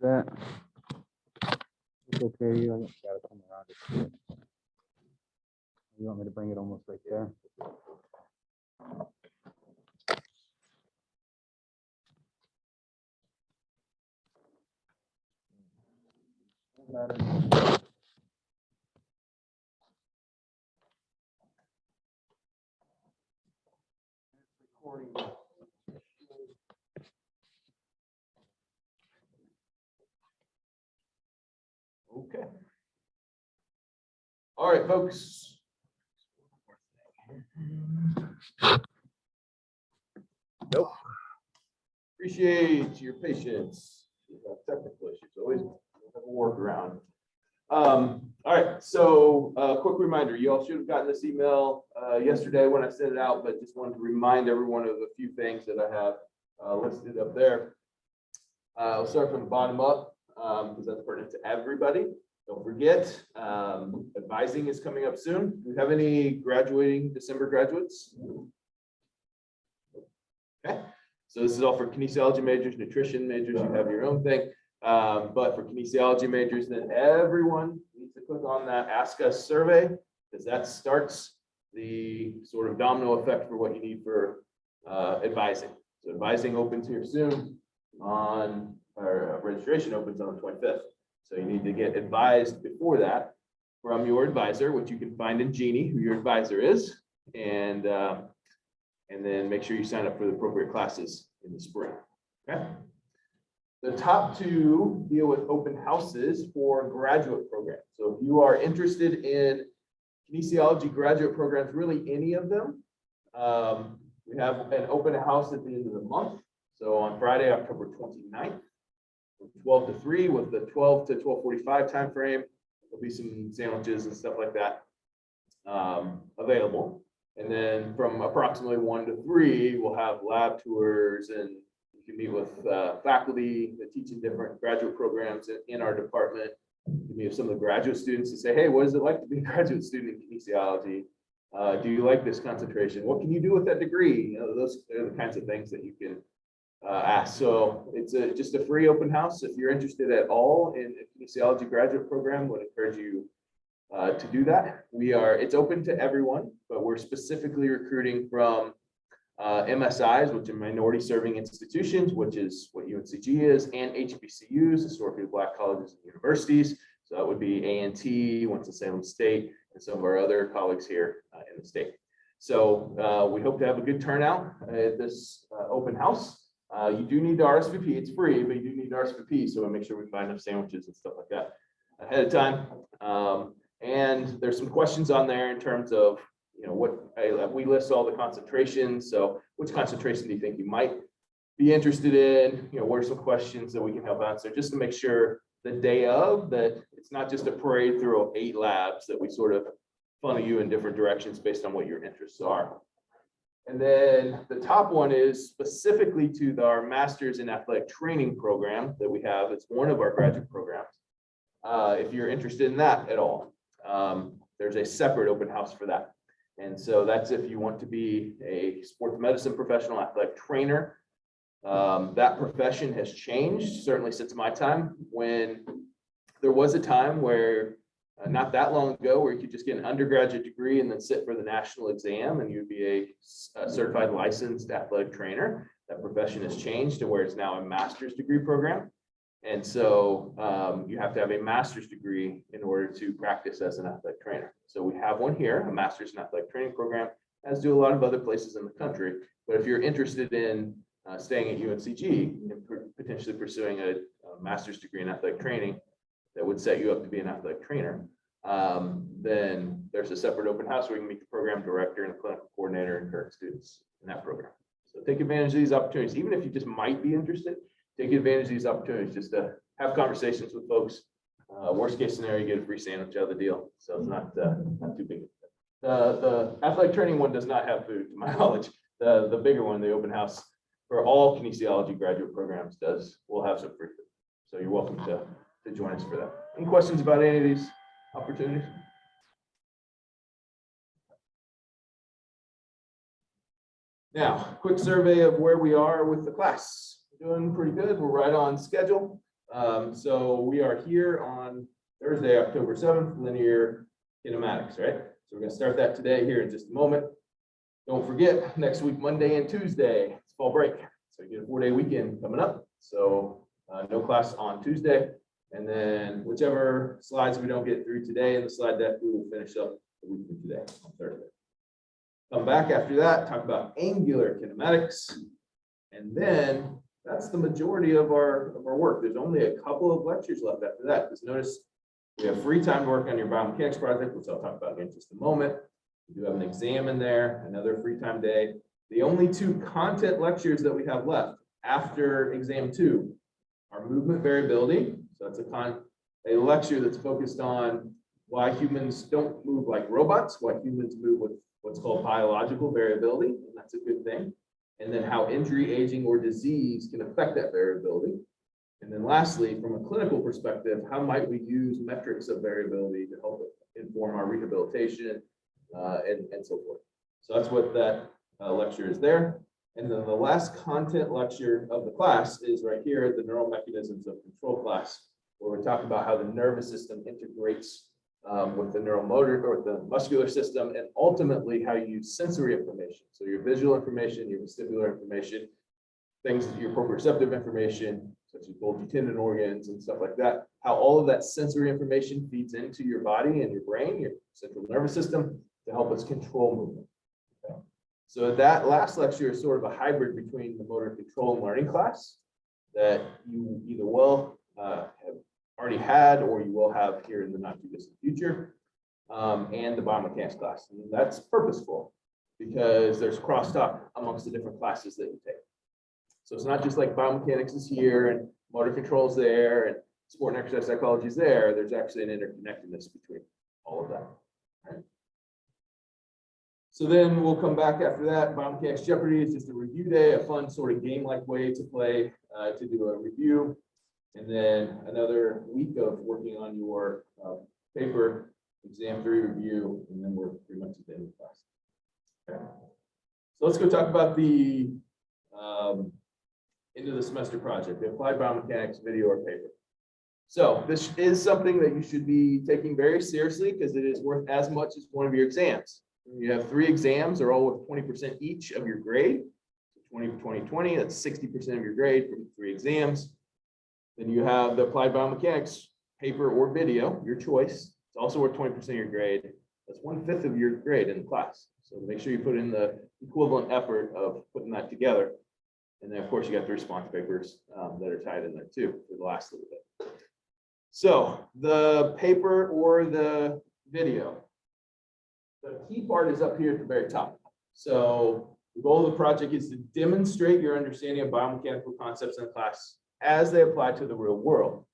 That. It's okay. You don't gotta come around it. You want me to bring it almost right there? Okay. All right, folks. Nope. Appreciate your patience. Technical issues, always have a workaround. All right, so quick reminder, you all should have gotten this email yesterday when I sent it out, but just wanted to remind everyone of a few things that I have listed up there. I'll start from the bottom up because that's pertinent to everybody. Don't forget, advising is coming up soon. Do we have any graduating December graduates? Okay, so this is all for kinesiology majors, nutrition majors, you have your own thing. But for kinesiology majors, then everyone needs to click on that Ask Us survey, because that starts the sort of domino effect for what you need for advising. So advising opens here soon on, or registration opens on the 25th. So you need to get advised before that from your advisor, which you can find in Jeannie, who your advisor is, and then make sure you sign up for the appropriate classes in the spring. Okay. The top two deal with open houses for graduate programs. So if you are interested in kinesiology graduate programs, really any of them, we have an open house at the end of the month. So on Friday, October 29th, from 12 to 3 with the 12 to 12:45 time frame. There'll be some sandwiches and stuff like that available. And then from approximately 1 to 3, we'll have lab tours, and you can meet with faculty that teach in different graduate programs in our department. You can meet with some of the graduate students to say, hey, what is it like to be a graduate student in kinesiology? Do you like this concentration? What can you do with that degree? You know, those are the kinds of things that you can ask. So it's just a free open house. If you're interested at all in a kinesiology graduate program, would encourage you to do that. It's open to everyone, but we're specifically recruiting from MSIs, which are minority serving institutions, which is what UNCG is, and HBCUs, historically Black colleges and universities. So that would be A&T, Winston-Salem State, and some of our other colleagues here in the state. So we hope to have a good turnout at this open house. You do need to RSVP. It's free, but you do need to RSVP. So we'll make sure we find enough sandwiches and stuff like that ahead of time. And there's some questions on there in terms of, you know, we list all the concentrations. So which concentration do you think you might be interested in? You know, what are some questions that we can help answer, just to make sure the day of that it's not just a parade through 8 labs, that we sort of funnel you in different directions based on what your interests are. And then the top one is specifically to our Masters in Athletic Training program that we have. It's one of our graduate programs. If you're interested in that at all, there's a separate open house for that. And so that's if you want to be a sports medicine professional, athletic trainer. That profession has changed, certainly since my time, when there was a time where not that long ago where you could just get an undergraduate degree and then sit for the national exam and you'd be a certified licensed athletic trainer. That profession has changed to where it's now a master's degree program. And so you have to have a master's degree in order to practice as an athletic trainer. So we have one here, a master's in athletic training program, as do a lot of other places in the country. But if you're interested in staying at UNCG and potentially pursuing a master's degree in athletic training that would set you up to be an athletic trainer, then there's a separate open house where you can meet the program director and the clinical coordinator and current students in that program. So take advantage of these opportunities, even if you just might be interested. Take advantage of these opportunities just to have conversations with folks. Worst case scenario, you get a free sandwich out of the deal. So it's not too big. The athletic training one does not have food, to my knowledge. The bigger one, the open house for all kinesiology graduate programs will have some free food. So you're welcome to join us for that. Any questions about any of these opportunities? Now, quick survey of where we are with the class. Doing pretty good. We're right on schedule. So we are here on Thursday, October 7th, linear kinematics, right? So we're going to start that today here in just a moment. Don't forget, next week, Monday and Tuesday, it's fall break. So you get a 4-day weekend coming up. So no class on Tuesday. And then whichever slides we don't get through today in the slide deck, we will finish up the week from today on Thursday. Come back after that, talk about angular kinematics. And then that's the majority of our work. There's only a couple of lectures left after that. Because notice we have free time to work on your biomechanics project, which I'll talk about in just a moment. We do have an exam in there, another free time day. The only 2 content lectures that we have left after exam 2 are movement variability. So that's a lecture that's focused on why humans don't move like robots, why humans move with what's called biological variability, and that's a good thing. And then how injury, aging, or disease can affect that variability. And then lastly, from a clinical perspective, how might we use metrics of variability to help inform our rehabilitation and so forth. So that's what that lecture is there. And then the last content lecture of the class is right here, the neural mechanisms of control class, where we talk about how the nervous system integrates with the neuromotor or the muscular system, and ultimately how you use sensory information. So your visual information, your vestibular information, things, your proprioceptive information, such as Golgi tendon organs and stuff like that, how all of that sensory information feeds into your body and your brain, your central nervous system, to help us control movement. Okay. So that last lecture is sort of a hybrid between the motor control and learning class that you either will have already had or you will have here in the not too distant future, and the biomechanics class. And that's purposeful because there's crosstalk amongst the different classes that you take. So it's not just like biomechanics is here and motor control is there and sport and exercise psychology is there. There's actually an interconnectedness between all of that. Right? So then we'll come back after that. Biomechanics Jeopardy is just a review day, a fun sort of game-like way to play, to do a review. And then another week of working on your paper, exam 3 review, and then we're pretty much at the end of the class. Okay. So let's go talk about the end of the semester project, the applied biomechanics video or paper. So this is something that you should be taking very seriously because it is worth as much as one of your exams. You have 3 exams, they're all with 20% each of your grade. 20 for 2020, that's 60% of your grade from 3 exams. Then you have the applied biomechanics paper or video, your choice. It's also worth 20% of your grade. That's 1/5 of your grade in the class. So make sure you put in the equivalent effort of putting that together. And then of course you got the response papers that are tied in there too for the last little bit. So the paper or the video, the key part is up here at the very top. So the goal of the project is to demonstrate your understanding of biomechanical concepts in the class as they apply to the real world.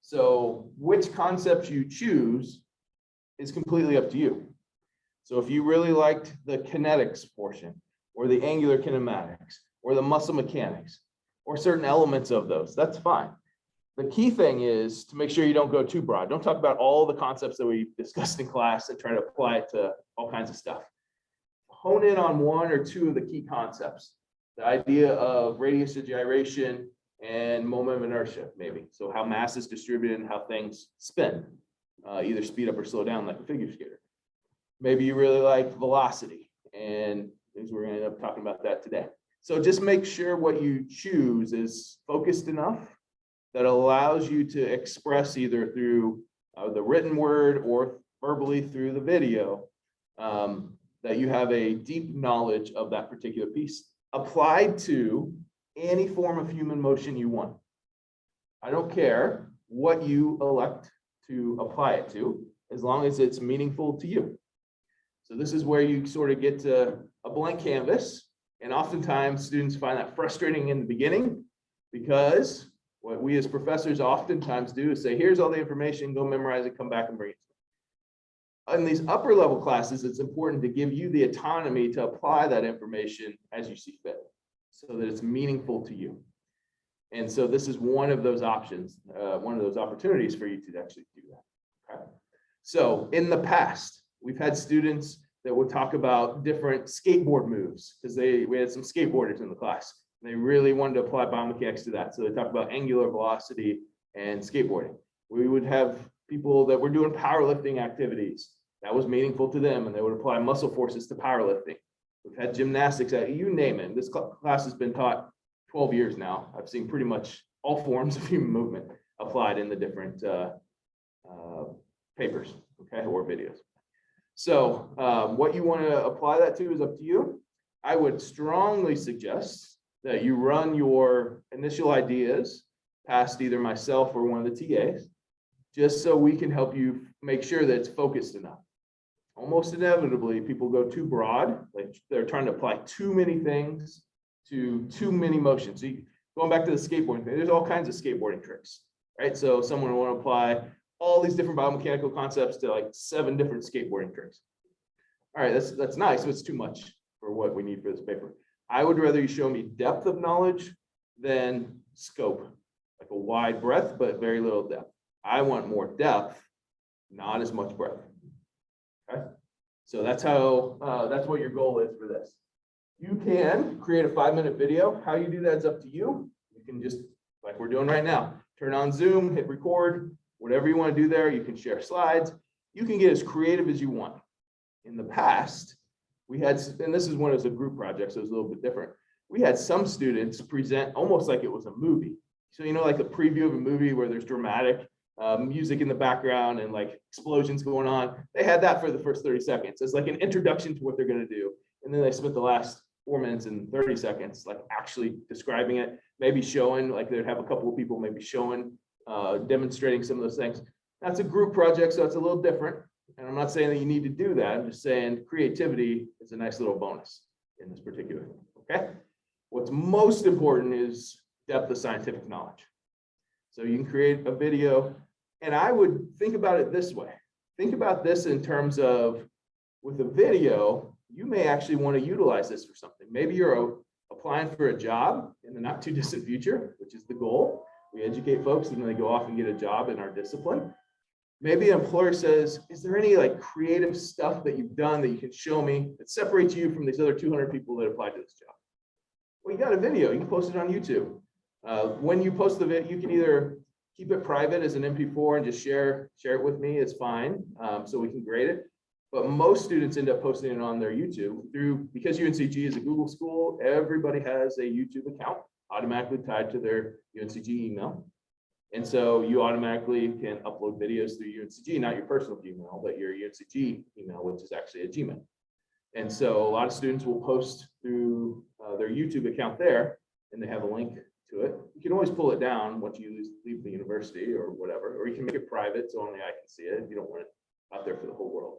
So which concepts you choose is completely up to you. So if you really liked the kinetics portion or the angular kinematics or the muscle mechanics or certain elements of those, that's fine. The key thing is to make sure you don't go too broad. Don't talk about all the concepts that we discussed in class and try to apply it to all kinds of stuff. Hone in on 1 or 2 of the key concepts. The idea of radius of gyration and moment of inertia, maybe. So how mass is distributed and how things spin, either speed up or slow down like a figure skater. Maybe you really like velocity, and things we're going to end up talking about that today. So just make sure what you choose is focused enough that allows you to express either through the written word or verbally through the video that you have a deep knowledge of that particular piece applied to any form of human motion you want. I don't care what you elect to apply it to, as long as it's meaningful to you. So this is where you sort of get to a blank canvas, and oftentimes students find that frustrating in the beginning because what we as professors oftentimes do is say, here's all the information, go memorize it, come back and bring it to me. In these upper level classes, it's important to give you the autonomy to apply that information as you see fit, so that it's meaningful to you. And so this is one of those options, one of those opportunities for you to actually do that. Okay. So in the past, we've had students that would talk about different skateboard moves because we had some skateboarders in the class. They really wanted to apply biomechanics to that. So they talk about angular velocity and skateboarding. We would have people that were doing powerlifting activities. That was meaningful to them, and they would apply muscle forces to powerlifting. We've had gymnastics, you name it. This class has been taught 12 years now. I've seen pretty much all forms of human movement applied in the different papers, okay, or videos. So what you want to apply that to is up to you. I would strongly suggest that you run your initial ideas past either myself or one of the TAs, just so we can help you make sure that it's focused enough. Almost inevitably, people go too broad, like they're trying to apply too many things to too many motions. So going back to the skateboarding thing, there's all kinds of skateboarding tricks, right? So someone will want to apply all these different biomechanical concepts to like 7 different skateboarding tricks. All right, that's nice, but it's too much for what we need for this paper. I would rather you show me depth of knowledge than scope, like a wide breadth, but very little depth. I want more depth, not as much breadth. Okay, so that's how that's what your goal is for this. You can create a 5-minute video. How you do that is up to you. You can just, like we're doing right now, turn on Zoom, hit record, whatever you want to do there. You can share slides. You can get as creative as you want. In the past, we had, and this is when it was a group project, so it was a little bit different. We had some students present almost like it was a movie. So, you know, like a preview of a movie where there's dramatic music in the background and like explosions going on. They had that for the first 30 seconds. It's like an introduction to what they're going to do. And then they spent the last 4 minutes and 30 seconds like actually describing it, maybe showing, like they'd have a couple of people maybe showing, demonstrating some of those things. That's a group project, so it's a little different. And I'm not saying that you need to do that. I'm just saying creativity is a nice little bonus in this particular thing, okay? What's most important is depth of scientific knowledge. So you can create a video, and I would think about it this way. Think about this in terms of, with a video, you may actually want to utilize this for something. Maybe you're applying for a job in the not too distant future, which is the goal. We educate folks and then they go off and get a job in our discipline. Maybe an employer says, is there any like creative stuff that you've done that you can show me that separates you from these other 200 people that applied to this job? Well, you got a video, you can post it on YouTube. When you post the video, you can either keep it private as an MP4 and just share it with me, it's fine, so we can grade it. But most students end up posting it on their YouTube because UNCG is a Google school, everybody has a YouTube account automatically tied to their UNCG email. And so you automatically can upload videos through UNCG, not your personal Gmail, but your UNCG email, which is actually a Gmail. And so a lot of students will post through their YouTube account there, and they have a link to it. You can always pull it down once you leave the university or whatever, or you can make it private so only I can see it if you don't want it out there for the whole world.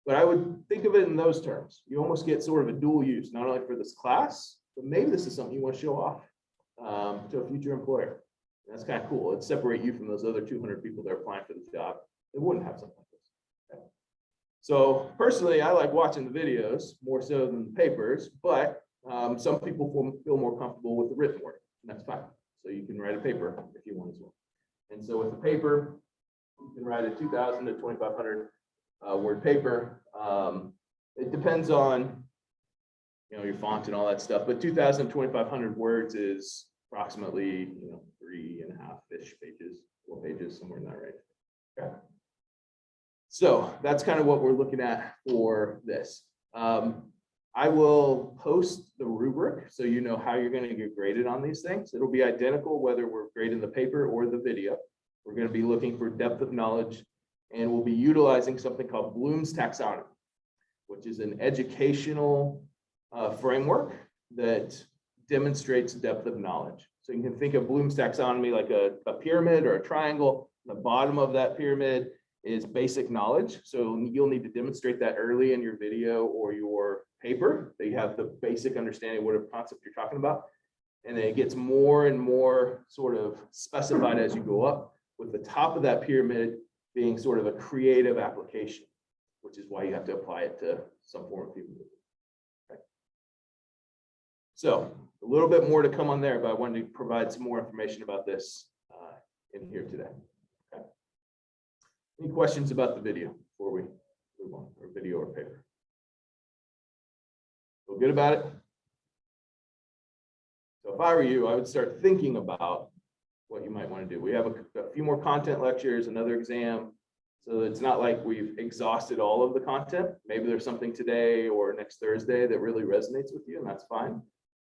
But I would think of it in those terms. You almost get sort of a dual use, not only for this class, but maybe this is something you want to show off to a future employer. And that's kind of cool. It'd separate you from those other 200 people that are applying for the job that wouldn't have something like this. Okay. So personally, I like watching the videos more so than the papers, but some people feel more comfortable with the written word, and that's fine. So you can write a paper if you want as well. And so with the paper, you can write a 2,000 to 2,500 word paper. It depends on, you know, your font and all that stuff, but 2,000 to 2,500 words is approximately, you know, 3.5-ish pages, 4 pages, somewhere in that range. Okay. So that's kind of what we're looking at for this. I will post the rubric so you know how you're going to get graded on these things. It'll be identical whether we're grading the paper or the video. We're going to be looking for depth of knowledge, and we'll be utilizing something called Bloom's taxonomy, which is an educational framework that demonstrates depth of knowledge. So you can think of Bloom's taxonomy like a pyramid or a triangle. The bottom of that pyramid is basic knowledge. So you'll need to demonstrate that early in your video or your paper, that you have the basic understanding of whatever concept you're talking about. And then it gets more and more sort of specified as you go up, with the top of that pyramid being sort of a creative application, which is why you have to apply it to some form of human movement. Okay. So a little bit more to come on there, but I wanted to provide some more information about this in here today. Okay. Any questions about the video before we move on, or video or paper? Feel good about it? So if I were you, I would start thinking about what you might want to do. We have a few more content lectures, another exam. So it's not like we've exhausted all of the content. Maybe there's something today or next Thursday that really resonates with you, and that's fine.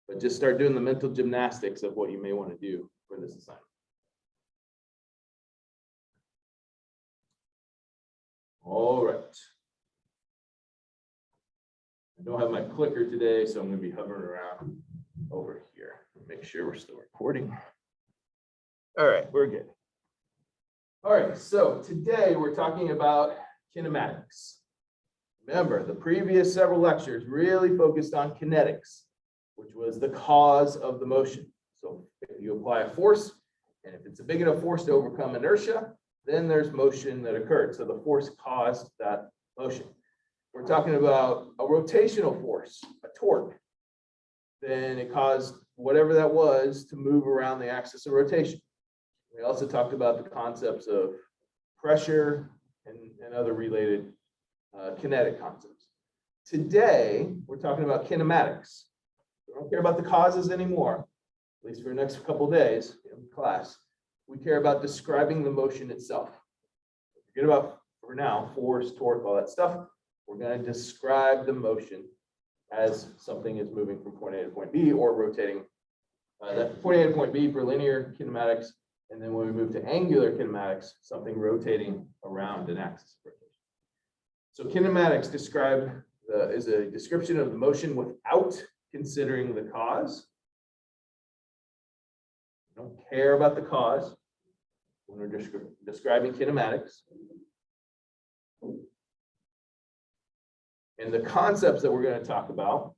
But just start doing the mental gymnastics of what you may want to do for this assignment. All right. I don't have my clicker today, so I'm going to be hovering around over here. Make sure we're still recording. All right, we're good. All right, so today we're talking about kinematics. Remember, the previous several lectures really focused on kinetics, which was the cause of the motion. So if you apply a force, and if it's a big enough force to overcome inertia, then there's motion that occurred. So the force caused that motion. We're talking about a rotational force, a torque. Then it caused whatever that was to move around the axis of rotation. We also talked about the concepts of pressure and other related kinetic concepts. Today, we're talking about kinematics. We don't care about the causes anymore, at least for the next couple of days in class. We care about describing the motion itself. Forget about, for now, force, torque, all that stuff. We're going to describe the motion as something is moving from point A to point B or rotating. That point A to point B for linear kinematics. And then when we move to angular kinematics, something rotating around an axis of rotation. So kinematics is a description of the motion without considering the cause. We don't care about the cause when we're describing kinematics. And the concepts that we're going to talk about,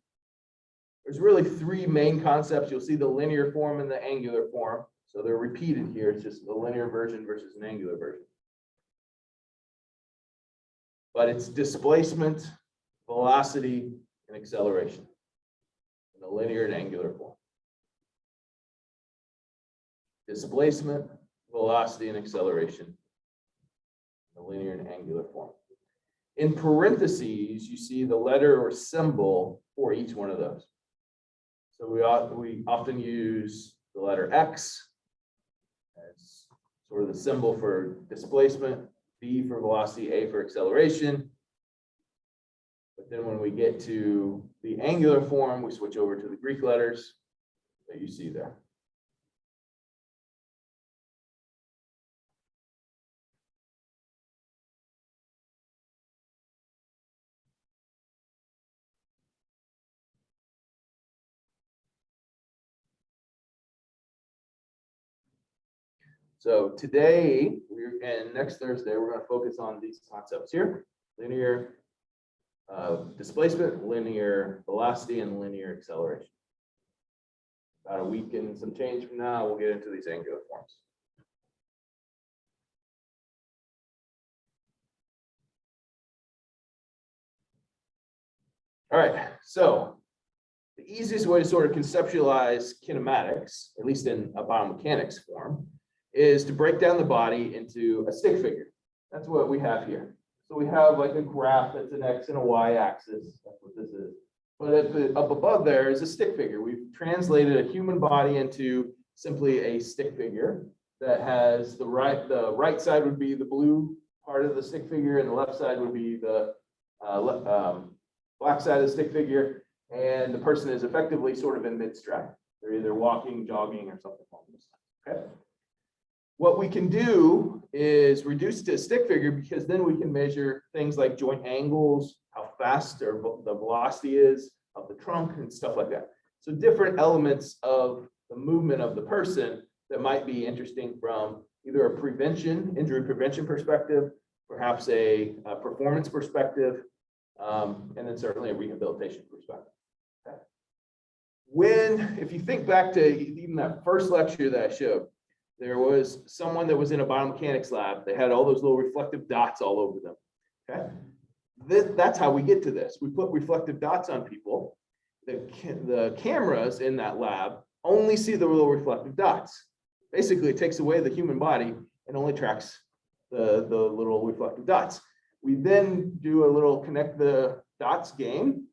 there's really three main concepts. You'll see the linear form and the angular form. So they're repeated here. It's just the linear version versus an angular version. But it's displacement, velocity, and acceleration in the linear and angular form. Displacement, velocity, and acceleration in the linear and angular form. In parentheses, you see the letter or symbol for each one of those. So we often use the letter X as sort of the symbol for displacement, V for velocity, A for acceleration. But then when we get to the angular form, we switch over to the Greek letters that you see there. So today, and next Thursday, we're going to focus on these concepts here: linear displacement, linear velocity, and linear acceleration. About a week and some change from now, we'll get into these angular forms. All right, so the easiest way to sort of conceptualize kinematics, at least in a biomechanics form, is to break down the body into a stick figure. That's what we have here. So we have like a graph that's an X and a Y axis. That's what this is. But up above there is a stick figure. We've translated a human body into simply a stick figure that has the right side would be the blue part of the stick figure, and the left side would be the black side of the stick figure. And the person is effectively sort of in mid-stride. They're either walking, jogging, or something along those lines. Okay. What we can do is reduce it to a stick figure, because then we can measure things like joint angles, how fast or the velocity is of the trunk, and stuff like that. So different elements of the movement of the person that might be interesting from either a injury prevention perspective, perhaps a performance perspective, and then certainly a rehabilitation perspective. Okay. If you think back to even that first lecture that I showed, there was someone that was in a biomechanics lab. They had all those little reflective dots all over them. Okay, that's how we get to this. We put reflective dots on people. The cameras in that lab only see the little reflective dots. Basically, it takes away the human body and only tracks the little reflective dots. We then do a little connect the dots game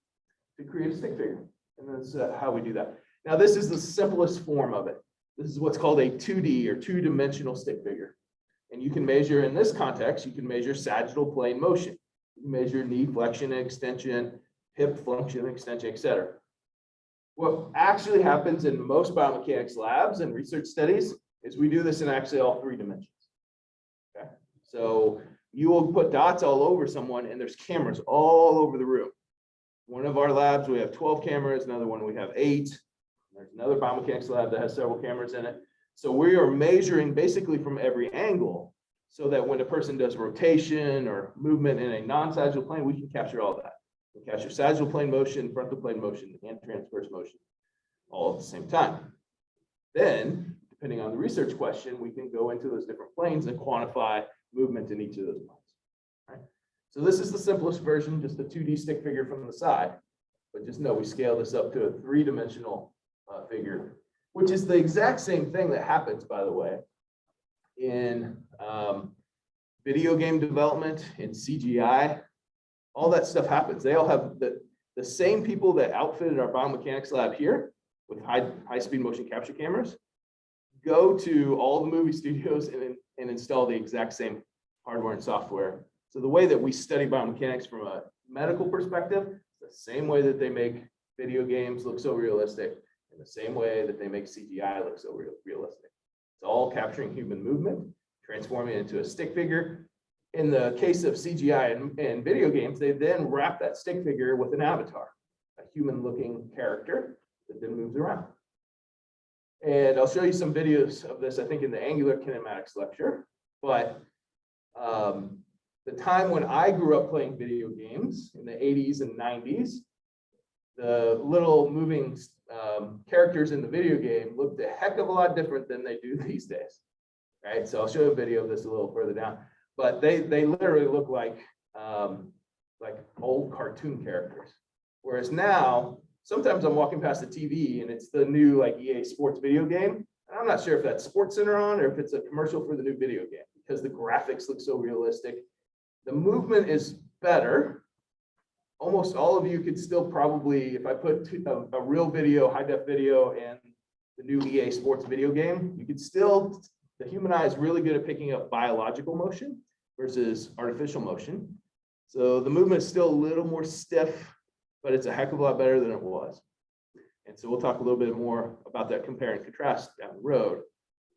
to create a stick figure, and that's how we do that. Now, this is the simplest form of it. This is what's called a 2D or two-dimensional stick figure. And you can measure, in this context, you can measure sagittal plane motion. You can measure knee flexion and extension, hip flexion and extension, et cetera. What actually happens in most biomechanics labs and research studies is we do this in actually all 3 dimensions. Okay? So you will put dots all over someone and there's cameras all over the room. One of our labs, we have 12 cameras, another one we have 8. There's another biomechanics lab that has several cameras in it. So we are measuring basically from every angle so that when a person does rotation or movement in a non-sagittal plane, we can capture all that. We capture sagittal plane motion, frontal plane motion, and transverse motion all at the same time. Then, depending on the research question, we can go into those different planes and quantify movement in each of those planes. Right? So this is the simplest version, just a 2D stick figure from the side. But just know we scale this up to a 3-dimensional figure, which is the exact same thing that happens, by the way, in video game development, in CGI. All that stuff happens. They all have the same people that outfitted our biomechanics lab here with high-speed motion capture cameras go to all the movie studios and install the exact same hardware and software. So the way that we study biomechanics from a medical perspective, the same way that they make video games look so realistic, in the same way that they make CGI look so realistic. It's all capturing human movement, transforming it into a stick figure. In the case of CGI and video games, they then wrap that stick figure with an avatar, a human-looking character that then moves around. And I'll show you some videos of this, I think, in the angular kinematics lecture. But the time when I grew up playing video games in the 80s and 90s, the little moving characters in the video game looked a heck of a lot different than they do these days. Right? So I'll show a video of this a little further down. But they literally look like old cartoon characters. Whereas now, sometimes I'm walking past the TV and it's the new like EA Sports video game. And I'm not sure if that's SportsCenter on or if it's a commercial for the new video game because the graphics look so realistic. The movement is better. Almost all of you could still probably, if I put a real video, high-def video, and the new EA Sports video game, you could still, the human eye is really good at picking up biological motion versus artificial motion. So the movement is still a little more stiff, but it's a heck of a lot better than it was. And so we'll talk a little bit more about that compare and contrast down the road.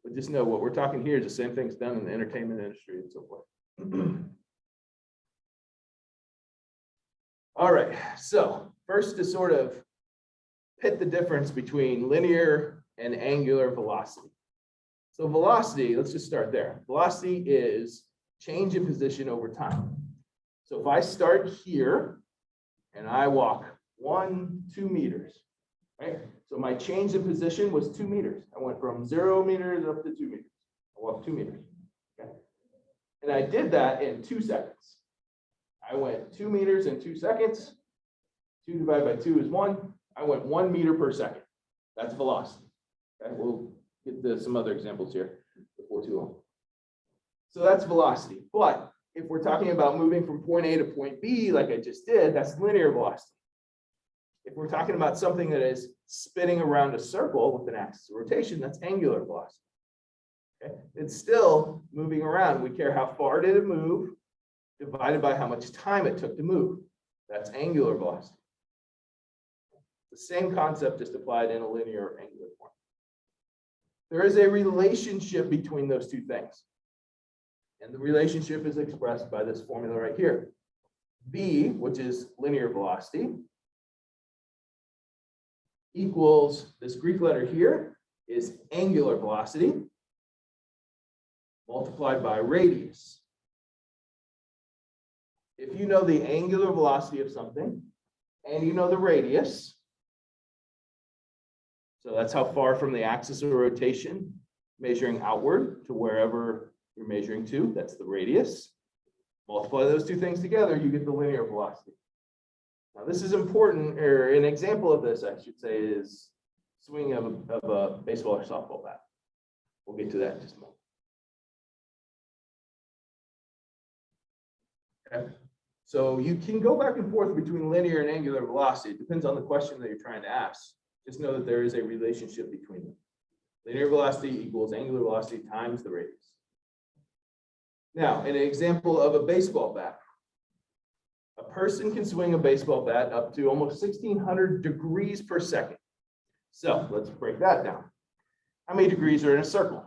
But just know what we're talking here is the same things done in the entertainment industry and so forth. All right, so first to sort of pit the difference between linear and angular velocity. So velocity, let's just start there. Velocity is change in position over time. So if I start here and I walk 1, 2 meters, right? So my change in position was 2 meters. I went from 0 meters up to 2 meters. I walked 2 meters, okay? And I did that in 2 seconds. I went 2 meters in 2 seconds. 2 divided by 2 is 1. I went 1 meter per second. That's velocity. Okay, we'll get to some other examples here before too long. So that's velocity. But if we're talking about moving from point A to point B, like I just did, that's linear velocity. If we're talking about something that is spinning around a circle with an axis of rotation, that's angular velocity. Okay? It's still moving around. We care how far did it move, divided by how much time it took to move. That's angular velocity. The same concept just applied in a linear or angular form. There is a relationship between those two things. And the relationship is expressed by this formula right here. V, which is linear velocity, equals this Greek letter here is angular velocity multiplied by radius. If you know the angular velocity of something and you know the radius, so that's how far from the axis of rotation, measuring outward to wherever you're measuring to, that's the radius. Multiply those two things together, you get the linear velocity. Now this is important, or an example of this, I should say, is swing of a baseball or softball bat. We'll get to that in just a moment. Okay. So you can go back and forth between linear and angular velocity. It depends on the question that you're trying to ask. Just know that there is a relationship between them. Linear velocity equals angular velocity times the radius. Now, in an example of a baseball bat, a person can swing a baseball bat up to almost 1,600 degrees per second. So let's break that down. How many degrees are in a circle?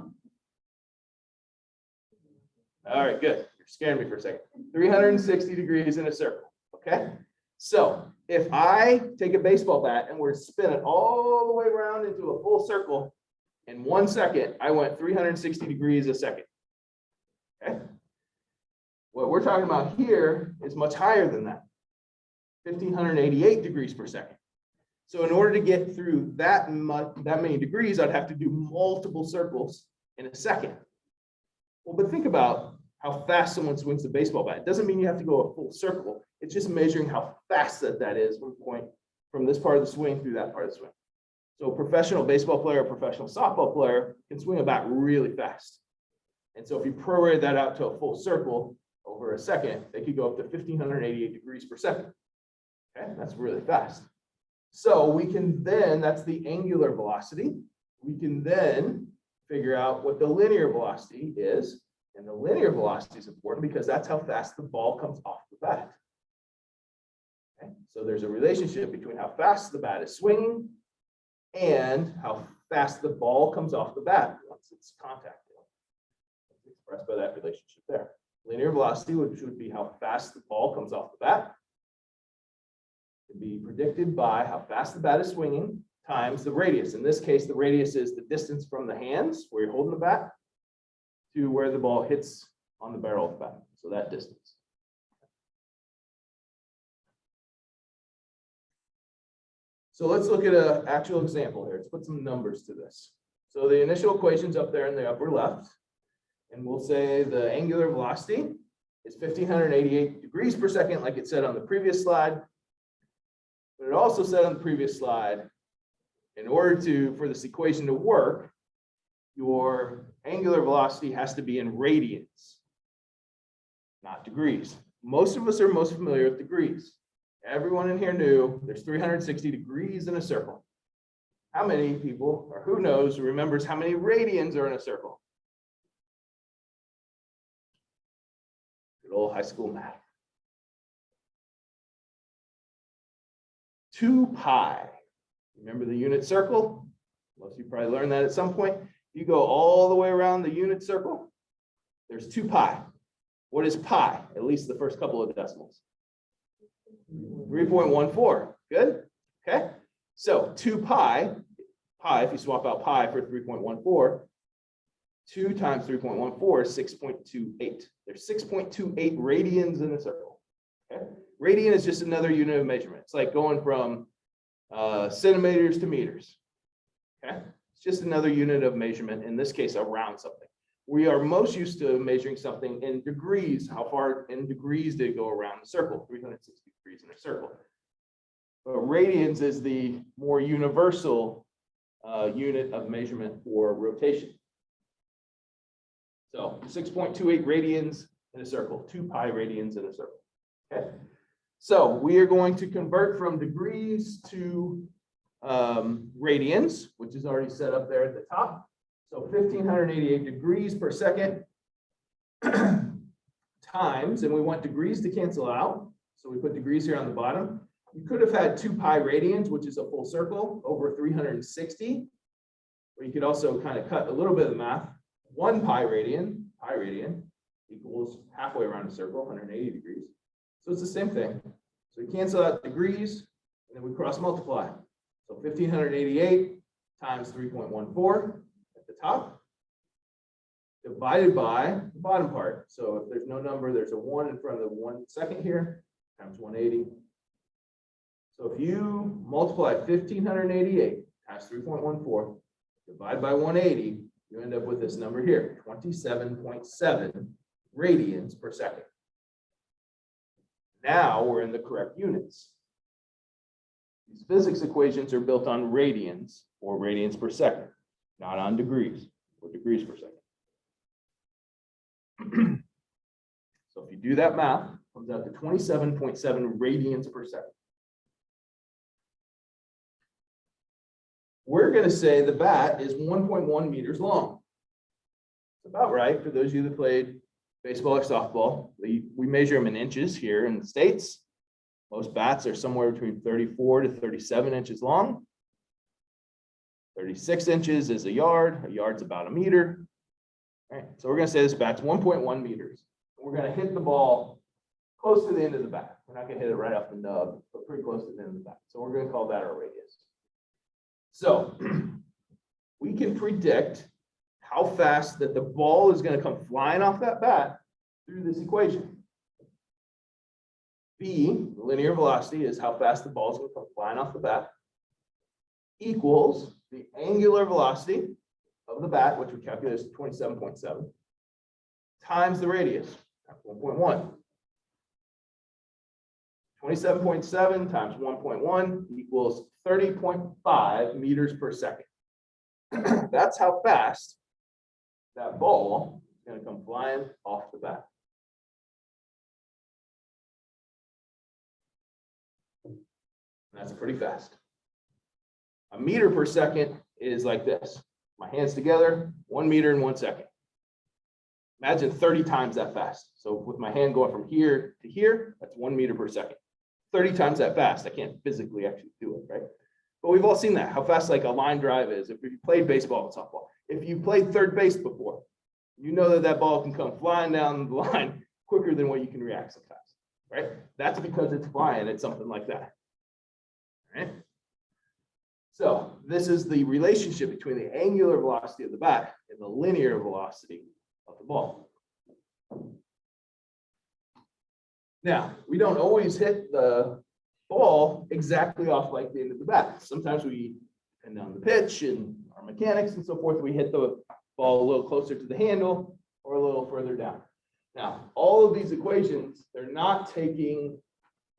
All right, good. You're scaring me for a second. 360 degrees in a circle, okay? So if I take a baseball bat and we're spinning all the way around into a full circle, in 1 second, I went 360 degrees a second, okay? What we're talking about here is much higher than that, 1,588 degrees per second. So in order to get through that many degrees, I'd have to do multiple circles in a second. Well, but think about how fast someone swings the baseball bat. It doesn't mean you have to go a full circle. It's just measuring how fast that is from this part of the swing through that part of the swing. So a professional baseball player, a professional softball player can swing a bat really fast. And so if you prorate that out to a full circle over a second, they could go up to 1,588 degrees per second. Okay, that's really fast. So we can then, that's the angular velocity. We can then figure out what the linear velocity is. And the linear velocity is important because that's how fast the ball comes off the bat. Okay, so there's a relationship between how fast the bat is swinging and how fast the ball comes off the bat once it's contacted. It's expressed by that relationship there. Linear velocity, which would be how fast the ball comes off the bat, can be predicted by how fast the bat is swinging times the radius. In this case, the radius is the distance from the hands where you're holding the bat to where the ball hits on the barrel of the bat. So that distance. So let's look at an actual example here. Let's put some numbers to this. So the initial equation's up there in the upper left. And we'll say the angular velocity is 1,588 degrees per second, like it said on the previous slide. But it also said on the previous slide, in order for this equation to work, your angular velocity has to be in radians, not degrees. Most of us are most familiar with degrees. Everyone in here knew there's 360 degrees in a circle. How many people, or who knows, remembers how many radians are in a circle? Good old high school math. 2 pi. Remember the unit circle? Most of you probably learned that at some point. If you go all the way around the unit circle, there's 2 pi. What is pi? At least the first couple of decimals. 3.14. Good? Okay. So 2 pi, if you swap out pi for 3.14, 2 times 3.14 is 6.28. There's 6.28 radians in a circle. Okay. Radian is just another unit of measurement. It's like going from centimeters to meters. Okay. It's just another unit of measurement, in this case, around something. We are most used to measuring something in degrees. How far in degrees did it go around the circle? 360 degrees in a circle. But radians is the more universal unit of measurement for rotation. So 6.28 radians in a circle, 2 pi radians in a circle. Okay. So we are going to convert from degrees to radians, which is already set up there at the top. So 1,588 degrees per second times, and we want degrees to cancel out. So we put degrees here on the bottom. You could have had 2 pi radians, which is a full circle over 360. Or you could also kind of cut a little bit of the math. 1 pi radian equals halfway around a circle, 180 degrees. So it's the same thing. So we cancel out degrees, and then we cross multiply. So 1,588 times 3.14 at the top, divided by the bottom part. So if there's no number, there's a 1 in front of the 1 second here, times 180. So if you multiply 1,588 times 3.14, divide by 180, you end up with this number here, 27.7 radians per second. Now we're in the correct units. These physics equations are built on radians or radians per second, not on degrees or degrees per second. So if you do that math, it comes out to 27.7 radians per second. we're going to say the bat is 1.1 meters long. It's about right for those of you that played baseball or softball. We measure them in inches here in the States. Most bats are somewhere between 34 to 37 inches long. 36 inches is a yard. A yard's about a meter. All right, so we're going to say this bat's 1.1 meters. We're going to hit the ball close to the end of the bat. We're not going to hit it right off the nub, but pretty close to the end of the bat. So we're going to call that our radius. So we can predict how fast that the ball is going to come flying off that bat through this equation. B, the linear velocity, is how fast the ball is going to come flying off the bat, equals the angular velocity of the bat, which we calculate as 27.7, times the radius, 1.1. 27.7 times 1.1 equals 30.5 meters per second. That's how fast that ball is going to come flying off the bat. That's pretty fast. A meter per second is like this. My hands together, 1 meter in 1 second. Imagine 30 times that fast. So with my hand going from here to here, that's 1 meter per second. 30 times that fast. I can't physically actually do it, right? But we've all seen that, how fast like a line drive is. If you played baseball and softball, if you played third base before, you know that that ball can come flying down the line quicker than what you can react sometimes, right? That's because it's flying at something like that, right? So this is the relationship between the angular velocity of the bat and the linear velocity of the ball. Now, we don't always hit the ball exactly off like the end of the bat. Sometimes we, depending on the pitch and our mechanics and so forth, we hit the ball a little closer to the handle or a little further down. Now, all of these equations, they're not taking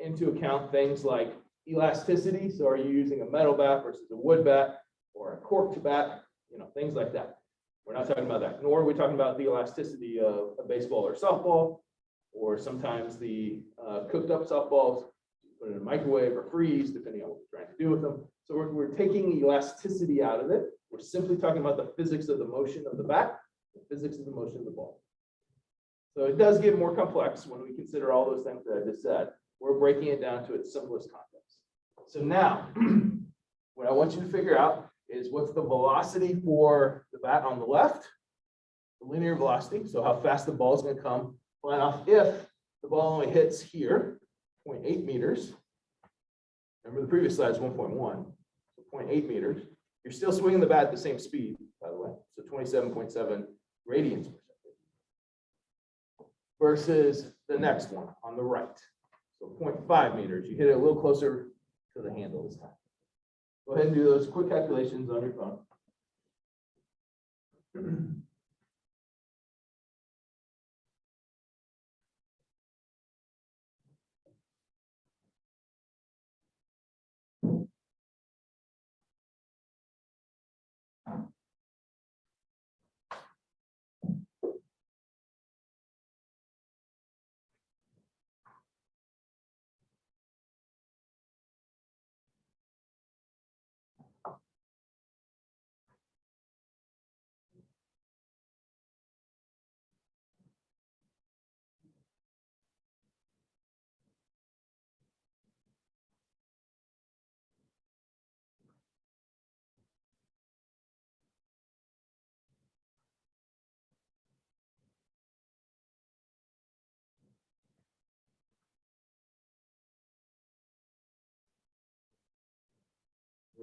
into account things like elasticity. So are you using a metal bat versus a wood bat or a corked bat? You know, things like that. We're not talking about that. Nor are we talking about the elasticity of a baseball or softball, or sometimes the cooked up softballs, put it in a microwave or freeze, depending on what we're trying to do with them. So we're taking elasticity out of it. We're simply talking about the physics of the motion of the bat, the physics of the motion of the ball. So it does get more complex when we consider all those things that I just said. We're breaking it down to its simplest context. So now, what I want you to figure out is what's the velocity for the bat on the left, the linear velocity, so how fast the ball is going to come flying off if the ball only hits here, 0.8 meters. Remember the previous slide is 1.1, so 0.8 meters. You're still swinging the bat at the same speed, by the way, so 27.7 radians per second. Versus the next one on the right, so 0.5 meters. You hit it a little closer to the handle this time. Go ahead and do those quick calculations on your phone.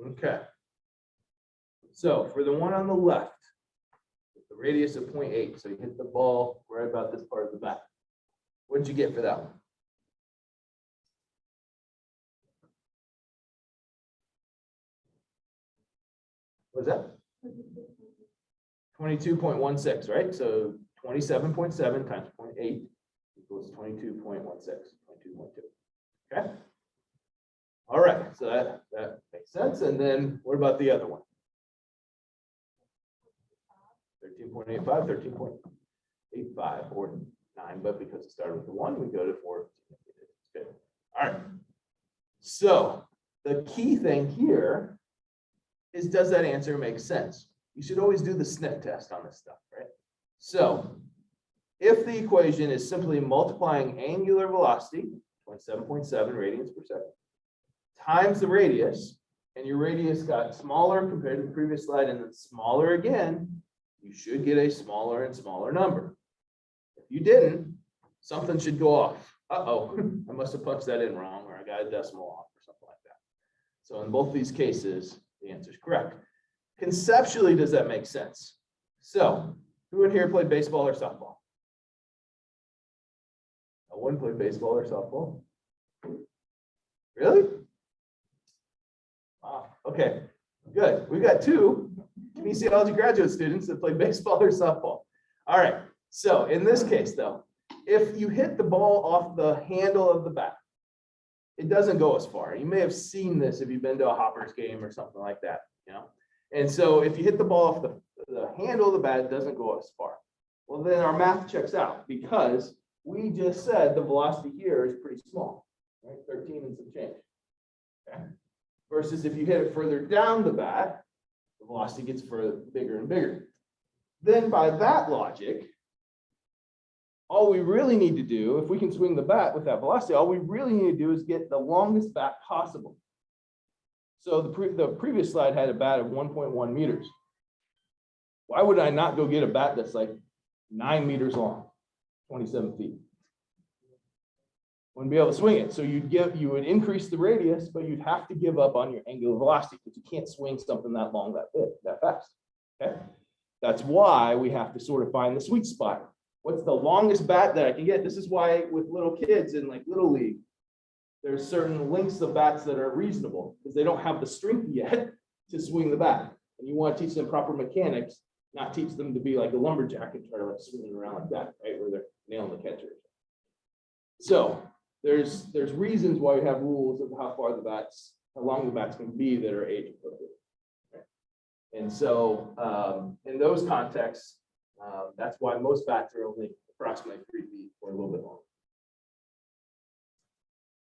Okay. So for the one on the left, with the radius of 0.8, so you hit the ball right about this part of the bat. What did you get for that one? What was that? 22.16, right? So 27.7 times 0.8 equals 22.16, 22.2. Okay. All right, so that makes sense. And then what about the other one? 13.85, 13.85, or 9, but because it started with the 1, we go to 4. Good. All right. So the key thing here is, does that answer make sense? You should always do the sniff test on this stuff, right? So if the equation is simply multiplying angular velocity, 27.7 radians per second, times the radius, and your radius got smaller compared to the previous slide and then smaller again, you should get a smaller and smaller number. If you didn't, something should go off. Uh-oh, I must have punched that in wrong, or I got a decimal off or something like that. So in both these cases, the answer is correct. Conceptually, does that make sense? So who in here played baseball or softball? No one played baseball or softball. Really? Wow. Okay, good. We've got two kinesiology graduate students that play baseball or softball. All right. So in this case, though, if you hit the ball off the handle of the bat, it doesn't go as far. You may have seen this if you've been to a Hoppers game or something like that, you know. And so if you hit the ball off the handle of the bat, it doesn't go as far. Well, then our math checks out because we just said the velocity here is pretty small, right? 13 and some change. Okay. Versus if you hit it further down the bat, the velocity gets bigger and bigger. Then by that logic, all we really need to do, if we can swing the bat with that velocity, all we really need to do is get the longest bat possible. So the previous slide had a bat of 1.1 meters. Why would I not go get a bat that's like 9 meters long, 27 feet? Wouldn't be able to swing it. So you would increase the radius, but you'd have to give up on your angular velocity because you can't swing something that long, that fast. Okay, that's why we have to sort of find the sweet spot. What's the longest bat that I can get? This is why with little kids in like Little League, there's certain lengths of bats that are reasonable because they don't have the strength yet to swing the bat. And you want to teach them proper mechanics, not teach them to be like a lumberjack and try to like swing it around like that, right? Where they're nailing the catcher. So there's reasons why we have rules of how long the bats can be that are age appropriate. Okay? And so in those contexts, that's why most bats are only approximately 3 feet or a little bit longer.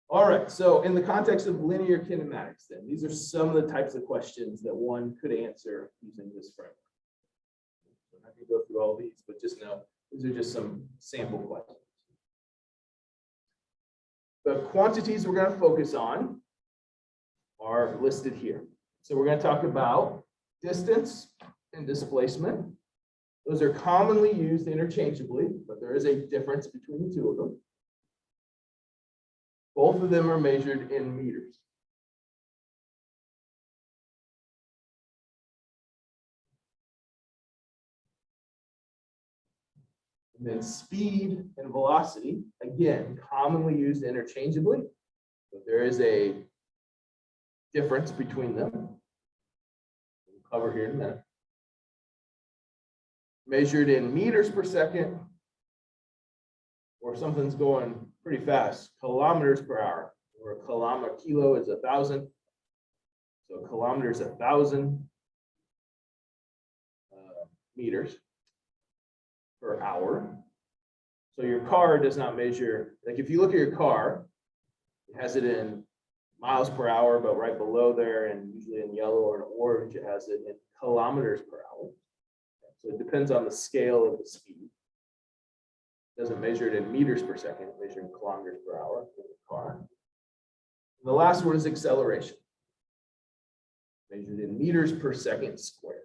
All right, so in the context of linear kinematics, then, these are some of the types of questions that one could answer using this framework. I'm not going to go through all these, but just know these are just some sample questions. The quantities we're going to focus on are listed here. So we're going to talk about distance and displacement. Those are commonly used interchangeably, but there is a difference between the two of them. Both of them are measured in meters. And then speed and velocity, again, commonly used interchangeably, but there is a difference between them. We'll cover here in a minute. Measured in meters per second, or something's going pretty fast, kilometers per hour, or a kilo is 1,000. So a kilometer is 1,000 meters per hour. So your car does not measure, like if you look at your car, it has it in miles per hour, but right below there, and usually in yellow or in orange, it has it in kilometers per hour. So it depends on the scale of the speed. It doesn't measure it in meters per second, it measures in kilometers per hour in the car. And the last one is acceleration, measured in meters per second squared.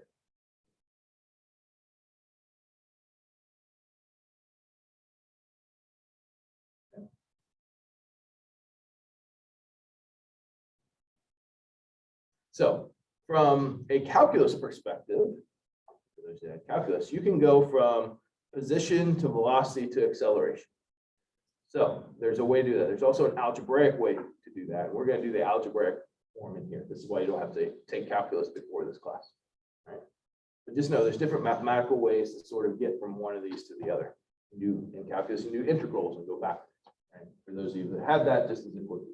So from a calculus perspective, you can go from position to velocity to acceleration. So there's a way to do that. There's also an algebraic way to do that. We're going to do the algebraic form in here. This is why you don't have to take calculus before this class. Right? But just know there's different mathematical ways to sort of get from one of these to the other. You do in calculus, you do integrals and go back. Right? For those of you that have that, just as important.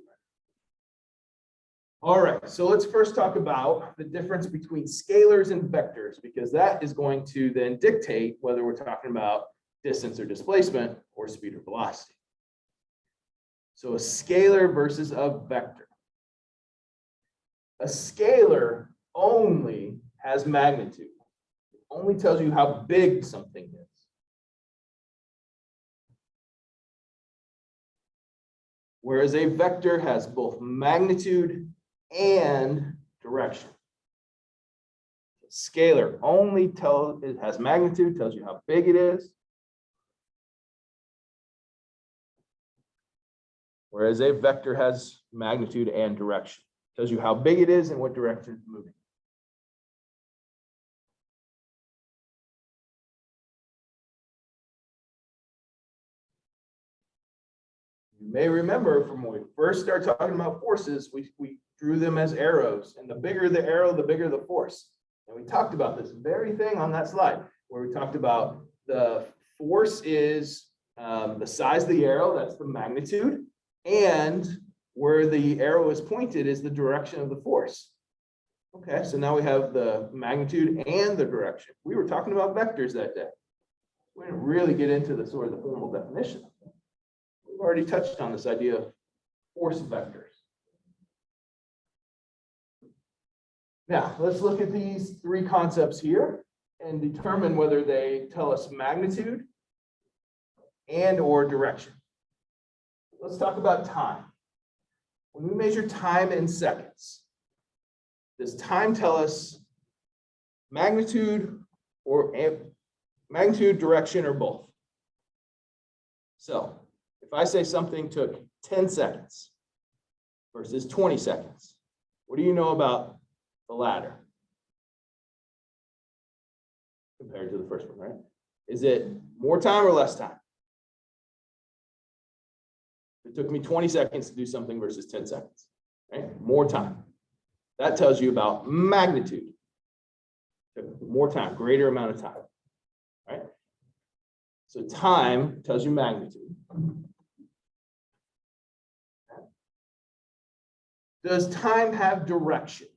All right, so let's first talk about the difference between scalars and vectors, because that is going to then dictate whether we're talking about distance or displacement or speed or velocity. So a scalar versus a vector. A scalar only has magnitude. It only tells you how big something is. Whereas a vector has both magnitude and direction. Scalar only it has magnitude, tells you how big it is. Whereas a vector has magnitude and direction. Tells you how big it is and what direction it's moving. You may remember from when we first started talking about forces, we drew them as arrows. And the bigger the arrow, the bigger the force. And we talked about this very thing on that slide, where we talked about the force is the size of the arrow, that's the magnitude, and where the arrow is pointed is the direction of the force. Okay, so now we have the magnitude and the direction. We were talking about vectors that day. We didn't really get into the sort of the formal definition. We've already touched on this idea of force vectors. Now, let's look at these three concepts here and determine whether they tell us magnitude and or direction. Let's talk about time. When we measure time in seconds, does time tell us magnitude or magnitude, direction, or both? So if I say something took 10 seconds versus 20 seconds, what do you know about the latter compared to the first one, right? Is it more time or less time? It took me 20 seconds to do something versus 10 seconds, right? More time. That tells you about magnitude. More time, greater amount of time, right? So time tells you magnitude. Does time have direction?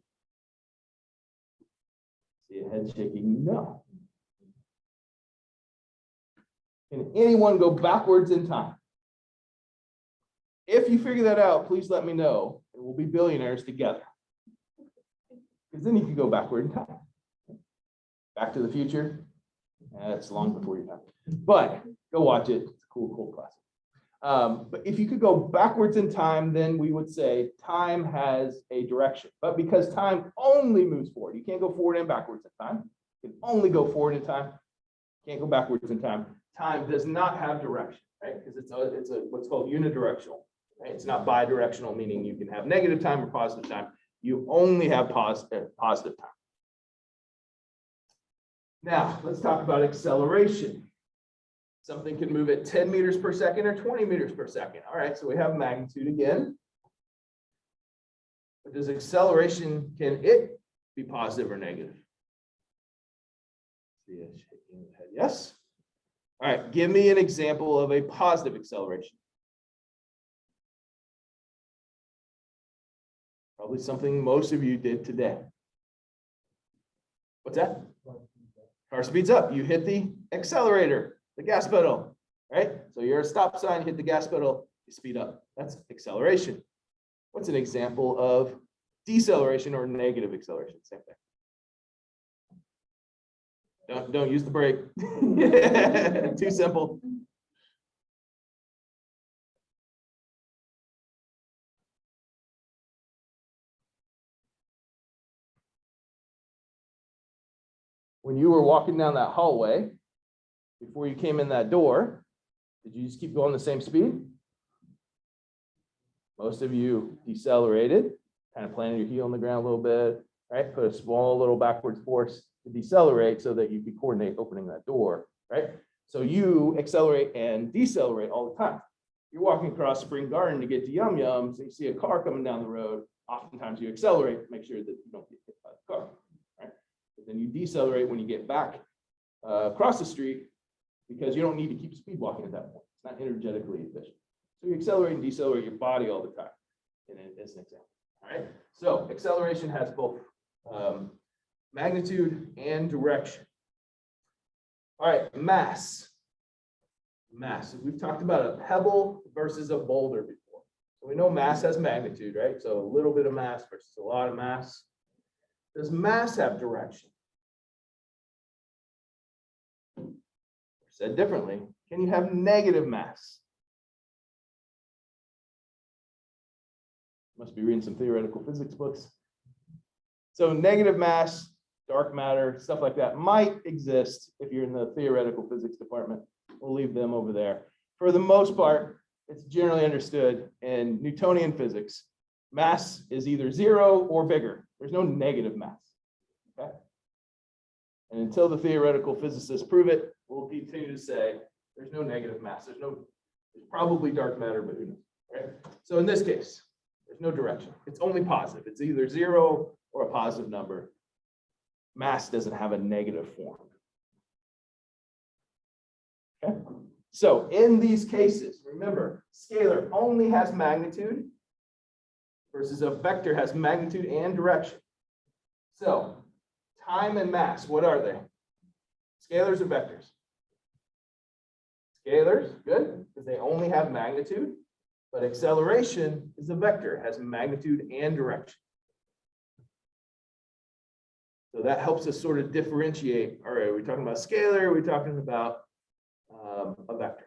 See a head shaking? No. Can anyone go backwards in time? If you figure that out, please let me know, and we'll be billionaires together. Because then you can go backward in time. Back to the Future, that's long before your time. But go watch it. It's a cool classic. But if you could go backwards in time, then we would say time has a direction. But because time only moves forward, you can't go forward and backwards in time. You can only go forward in time. You can't go backwards in time. Time does not have direction, right? Because it's what's called unidirectional. Right? It's not bidirectional, meaning you can have negative time or positive time. You only have positive time. Now, let's talk about acceleration. Something can move at 10 meters per second or 20 meters per second. All right, so we have magnitude again. But does acceleration, can it be positive or negative? See it shaking the head. Yes. All right, give me an example of a positive acceleration. Probably something most of you did today. What's that? Car speeds up. You hit the accelerator, the gas pedal, right? So you're at a stop sign, hit the gas pedal, you speed up. That's acceleration. What's an example of deceleration or negative acceleration? Same thing. Don't use the brake. Too simple. When you were walking down that hallway, before you came in that door, did you just keep going the same speed? Most of you decelerated, kind of planted your heel on the ground a little bit, right? Put a small little backwards force to decelerate so that you could coordinate opening that door, right? So you accelerate and decelerate all the time. You're walking across Spring Garden to get to Yum Yums, and you see a car coming down the road. Oftentimes you accelerate to make sure that you don't get hit by the car, right? But then you decelerate when you get back across the street because you don't need to keep speed walking at that point. It's not energetically efficient. So you accelerate and decelerate your body all the time, as an example. All right. So acceleration has both magnitude and direction. All right, mass. Mass. We've talked about a pebble versus a boulder before. So we know mass has magnitude, right? So a little bit of mass versus a lot of mass. does mass have direction? Said differently, can you have negative mass? Must be reading some theoretical physics books. So negative mass, dark matter, stuff like that might exist if you're in the theoretical physics department. We'll leave them over there. For the most part, it's generally understood in Newtonian physics, mass is either 0 or bigger. There's no negative mass. Okay? And until the theoretical physicists prove it, we'll continue to say there's no negative mass. There's probably dark matter, but who knows, right? So in this case, there's no direction. It's only positive. It's either 0 or a positive number. Mass doesn't have a negative form. Okay? So in these cases, remember, scalar only has magnitude versus a vector has magnitude and direction. So time and mass, what are they? Scalars or vectors? Scalars, good, because they only have magnitude, but acceleration is a vector, has magnitude and direction. So that helps us sort of differentiate, all right, are we talking about scalar, are we talking about a vector?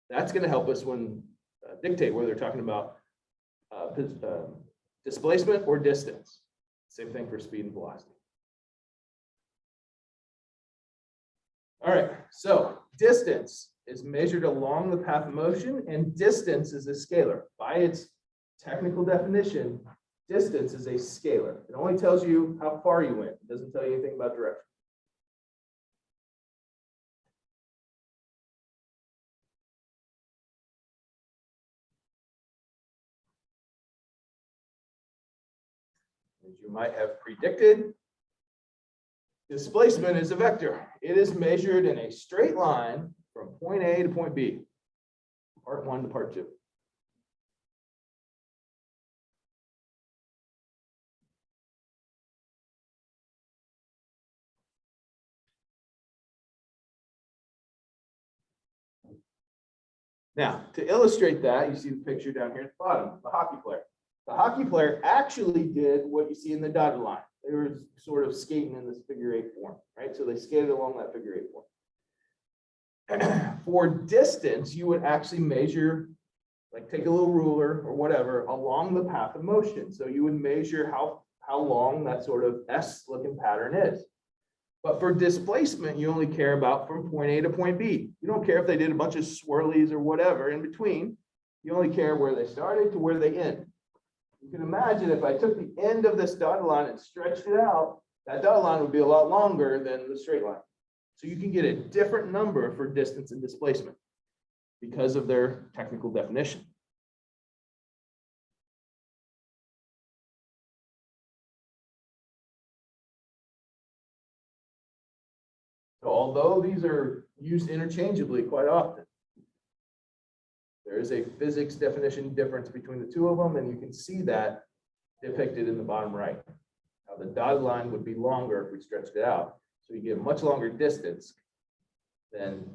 That's going to help us when dictate whether they're talking about displacement or distance. Same thing for speed and velocity. All right, so distance is measured along the path of motion, and distance is a scalar. By its technical definition, distance is a scalar. It only tells you how far you went. It doesn't tell you anything about direction. As you might have predicted, displacement is a vector. It is measured in a straight line from point A to point B, part 1 to part 2. Now, to illustrate that, you see the picture down here at the bottom, the hockey player. The hockey player actually did what you see in the dotted line. They were sort of skating in this figure-8 form, right? So they skated along that figure-8 form. For distance, you would actually measure, like take a little ruler or whatever, along the path of motion. So you would measure how long that sort of S-looking pattern is. But for displacement, you only care about from point A to point B. You don't care if they did a bunch of swirlies or whatever in between. You only care where they started to where they end. You can imagine if I took the end of this dotted line and stretched it out, that dotted line would be a lot longer than the straight line. So you can get a different number for distance and displacement because of their technical definition. So although these are used interchangeably quite often, there is a physics definition difference between the two of them, and you can see that depicted in the bottom right. Now the dotted line would be longer if we stretched it out, so you get a much longer distance than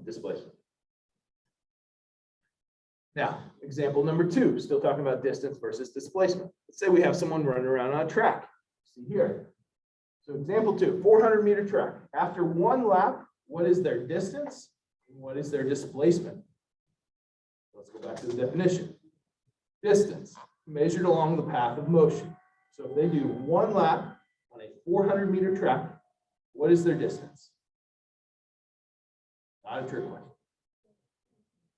displacement. Now, example number 2, still talking about distance versus displacement. Let's say we have someone running around on a track. See here. So example 2, 400-meter track. After one lap, what is their distance and what is their displacement? Let's go back to the definition. Distance, measured along the path of motion. So if they do one lap on a 400-meter track, what is their distance? Not a trick question.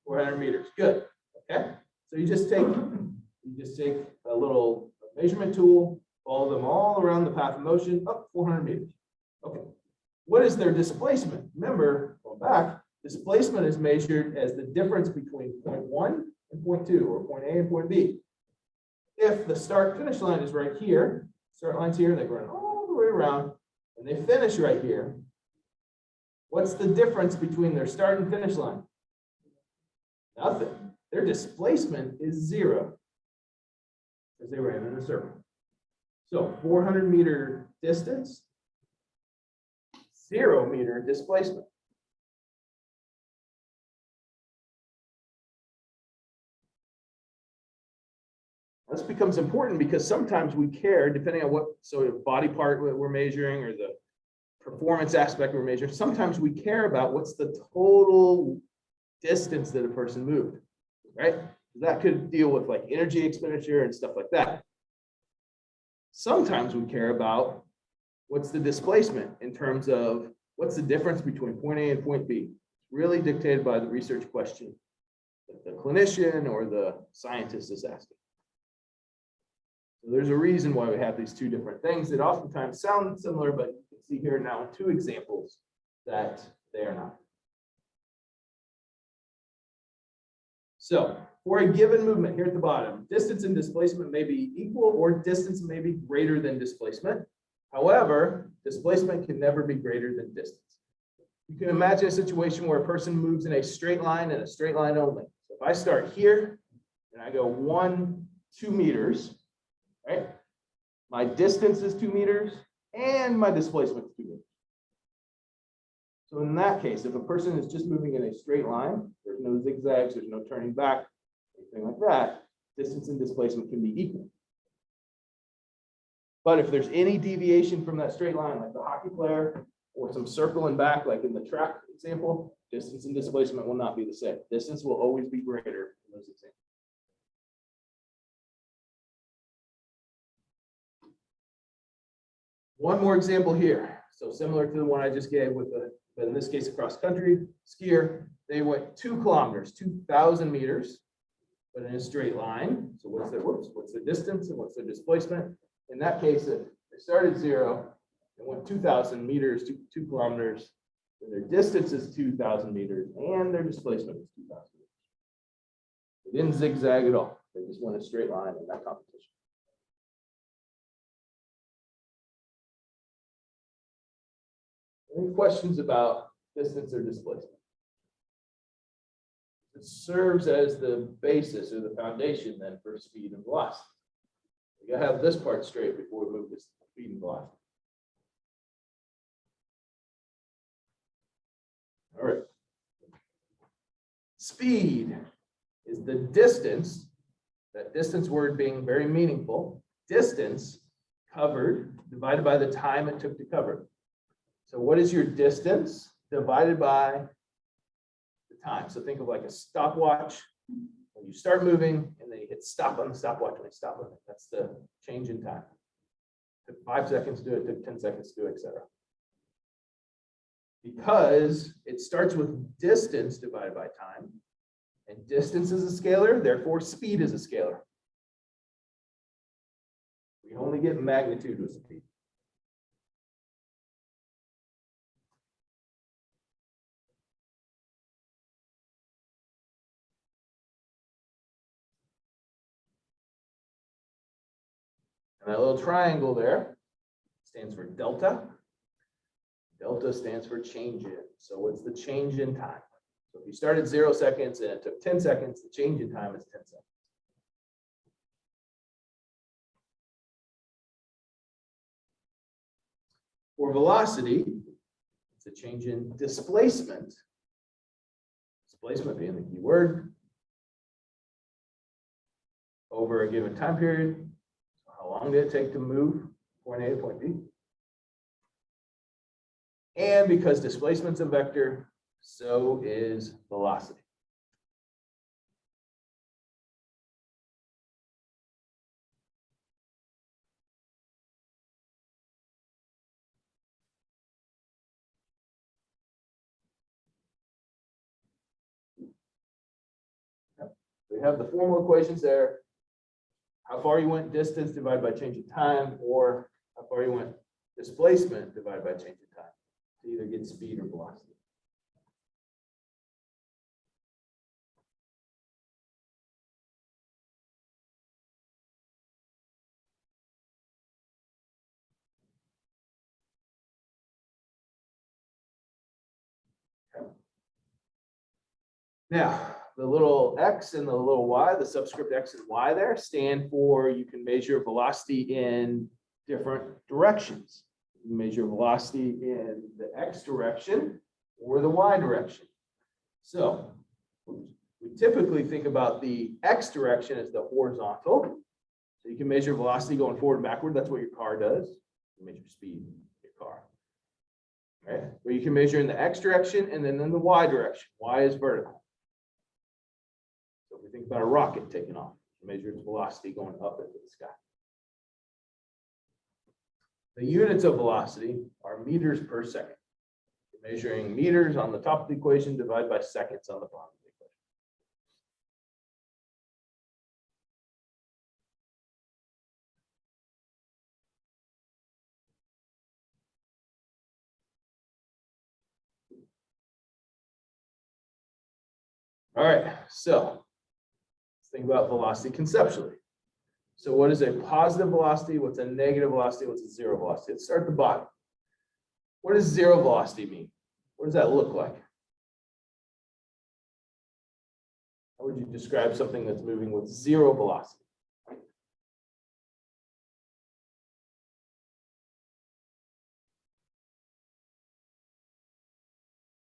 400 meters, good. Okay, so you just take a little measurement tool, follow them all around the path of motion, up 400 meters. Okay, what is their displacement? Remember, going back, displacement is measured as the difference between point 1 and point 2, or point A and point B. If the start-finish line is right here, start line's here, they run all the way around, and they finish right here, what's the difference between their start and finish line? Nothing. Their displacement is 0, because they ran in a circle. So 400-meter distance, 0-meter displacement. This becomes important because sometimes we care, depending on what sort of body part we're measuring or the performance aspect we're measuring, sometimes we care about what's the total distance that a person moved, right? That could deal with like energy expenditure and stuff like that. Sometimes we care about what's the displacement in terms of what's the difference between point A and point B, really dictated by the research question that the clinician or the scientist is asking. So there's a reason why we have these two different things that oftentimes sound similar, but you can see here now two examples that they are not. So for a given movement here at the bottom, distance and displacement may be equal or distance may be greater than displacement. However, displacement can never be greater than distance. You can imagine a situation where a person moves in a straight line and a straight line only. So if I start here and I go 2 meters, right? My distance is 2 meters and my displacement is 2 meters. So in that case, if a person is just moving in a straight line, there's no zigzags, there's no turning back, anything like that, distance and displacement can be equal. But if there's any deviation from that straight line, like the hockey player, or some circling back, like in the track example, distance and displacement will not be the same. Distance will always be greater in those examples. One more example here. So similar to the one I just gave with the, but in this case, a cross-country skier, they went 2 kilometers, 2,000 meters, but in a straight line. So what's the distance and what's the displacement? In that case, if they started 0 and went 2,000 meters, 2 kilometers, then their distance is 2,000 meters and their displacement is 2,000 meters. They didn't zigzag at all. They just went a straight line in that competition. Any questions about distance or displacement? It serves as the basis or the foundation then for speed and velocity. We gotta have this part straight before we move to speed and velocity. All right. Speed is the distance, that distance word being very meaningful, distance covered divided by the time it took to cover. So what is your distance divided by the time? So think of like a stopwatch. When you start moving and then you hit stop on the stopwatch when you stop on it. That's the change in time. It took 5 seconds to do it, took 10 seconds to do it, etc. Because it starts with distance divided by time, and distance is a scalar, therefore speed is a scalar. We only get magnitude with speed. And that little triangle there stands for delta. Delta stands for change in. So what's the change in time? So if you started 0 seconds and it took 10 seconds, the change in time is 10 seconds. For velocity, it's a change in displacement. Displacement being the key word. Over a given time period. How long did it take to move point A to point B? And because displacement's a vector, so is velocity. We have the formal equations there. How far you went distance divided by change in time, or how far you went displacement divided by change in time to either get speed or velocity. Okay. Now, the little x and the little y, the subscript x and y there stand for you can measure velocity in different directions. You can measure velocity in the x direction or the y direction. So we typically think about the x direction as the horizontal So you can measure velocity going forward and backward. That's what your car does. You measure speed in your car. Right? But you can measure in the X direction and then in the Y direction. Y is vertical. So if we think about a rocket taking off, you measure its velocity going up into the sky. The units of velocity are meters per second. You're measuring meters on the top of the equation, divide by seconds on the bottom of the equation. All right, so let's think about velocity conceptually. So what is a positive velocity? What's a negative velocity? What's a zero velocity? Let's start at the bottom. What does zero velocity mean? What does that look like? How would you describe something that's moving with zero velocity?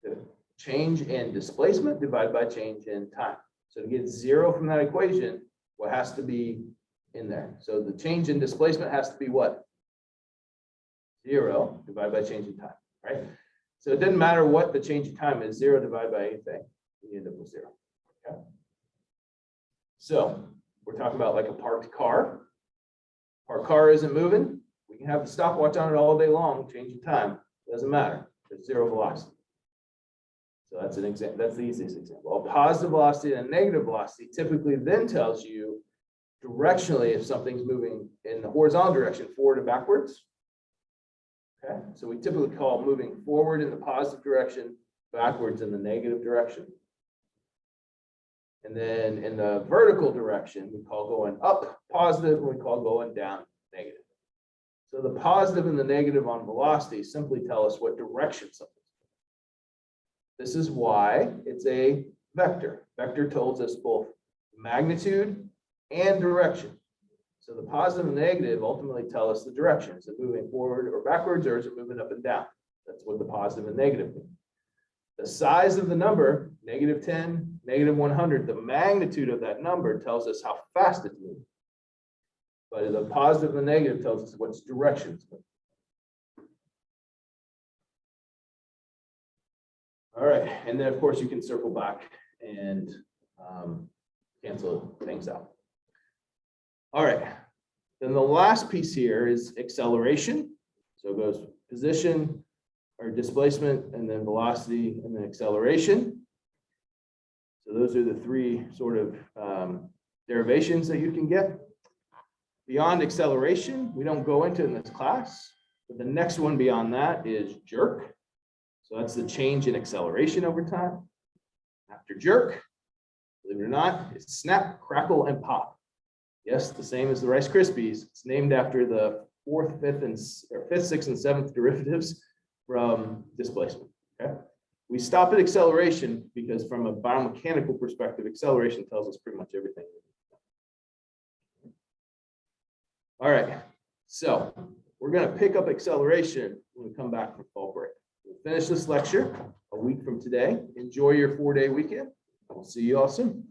The change in displacement divided by change in time. So to get zero from that equation, what has to be in there? So the change in displacement has to be what? Zero divided by change in time, right? So it doesn't matter what the change in time is, zero divided by anything, you end up with zero. Okay. So we're talking about like a parked car. Our car isn't moving. We can have the stopwatch on it all day long, change in time. It doesn't matter. There's zero velocity. So that's an example. That's the easiest example. A positive velocity and a negative velocity typically then tells you directionally if something's moving in the horizontal direction, forward and backwards. Okay, so we typically call moving forward in the positive direction, backwards in the negative direction. And then in the vertical direction, we call going up positive, and we call going down negative. So the positive and the negative on velocity simply tell us what direction something's moving. This is why it's a vector. Vector tells us both magnitude and direction. So the positive and negative ultimately tell us the direction. Is it moving forward or backwards, or is it moving up and down? That's what the positive and negative mean. The size of the number, -10, -100, the magnitude of that number tells us how fast it's moving. But the positive and the negative tells us which direction it's moving. All right, and then of course you can circle back and cancel things out. All right, then the last piece here is acceleration. So it goes position or displacement, and then velocity, and then acceleration. So those are the three sort of derivations that you can get. Beyond acceleration, we don't go into in this class, but the next one beyond that is jerk. So that's the change in acceleration over time. After jerk, believe it or not, it's snap, crackle, and pop. Yes, the same as the Rice Krispies. It's named after the fifth, sixth, and seventh derivatives from displacement. Okay, we stop at acceleration because from a biomechanical perspective, acceleration tells us pretty much everything. All right, so we're going to pick up acceleration when we come back from fall break. We'll finish this lecture a week from today. Enjoy your 4-day weekend. We'll see you all soon.